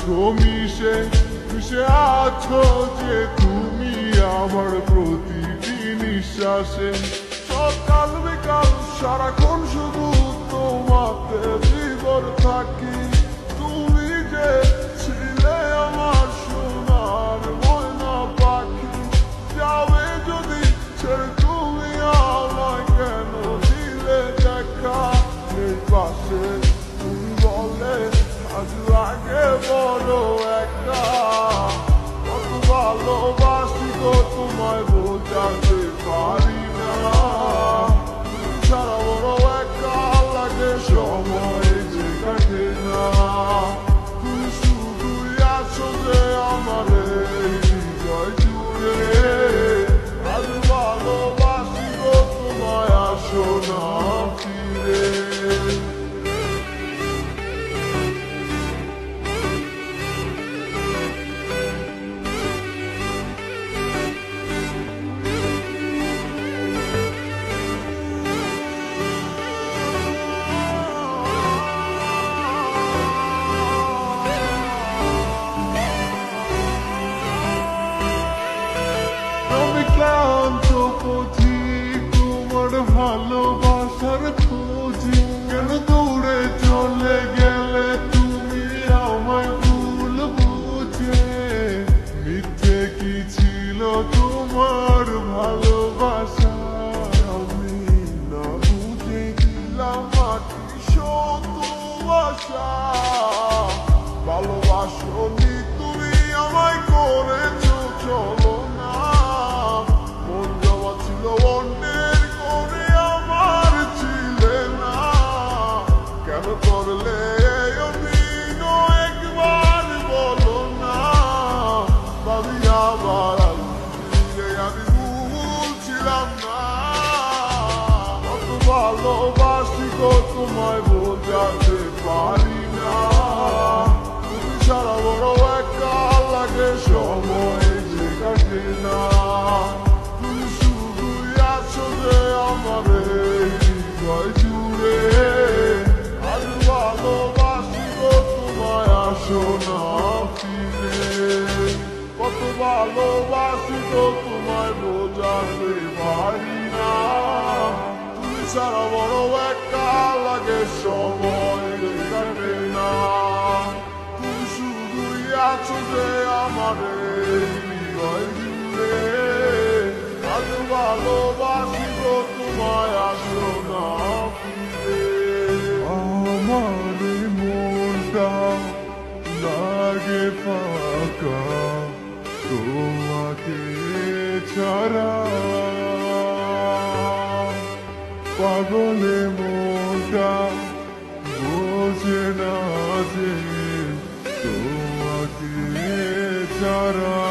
আছো মিশে মিশে আছো যে তুমি আমার প্রতিটি নিঃশ্বাসে। সকাল বিকাল সারাক্ষণ শুধু তোমাকে বিবর থাকি। তুমি যে ছিলে আমার সোনার ময়না পাখি, যাবে যদি ছেড়ে তুমি আমায় কেন দিলে দেখা? এই পাশে তুমি বলে আজ লাগে বড় একা। কত ভালোবাসি গো তোমায় বোঝাতে পারি না। তুমি ছাড়া বড় একা লাগে, সময় যে কাটে না। তুমি শুধুই আছো যে আমার এই হৃদয় জুড়ে। আজ ভালোবাসি গো তোমায়, আসো না ফিরে। ক্লান্ত পথিক তোমার ভালোবাসার খোঁজে, কেন দৌড়ে চলে গেলে তুমি আমায় ভুল বুঝে? মিথ্যে কি ছিল তোমার ভালোবাসা, আমি না বুঝে দিলাম মাটি শত আশা। ভালোবাসনি তুমি আমায় করেছো চলো না, মন জমা ছিল অন্যের করে আমার ছিলে না। কেন করলে অভিনয় একবার বলো না? ভাবি আবার ফিরে আমি ভুলছিলাম না। কত ভালোবাসি গো তোমায় বোঝাতে পারি না। তুমি ছাড়া বড় একা লাগে, সময় যে কাটে না। তুমি শুধুই আছো যে আমার এই হৃদয় জুড়ে। আজ ভালোবাসি গো তোমায়, আসো না ফিরে। কত ভালোবাসি গো তোমায় বোঝাতে পারি না। তুমি ছাড়া বড় একা লাগে, সময় যে কাটে না। তুমি শুধুই আছো যে আমার এই হৃদয় জুড়ে। আজ ভালোবাসি গো তোমায়, আসো না ফিরে। আমার মনটা লাগে ফাঁকা তোমাকে ছাড়া। পাগলে মনটা বোঝে না যে তোমাকে ছাড়া।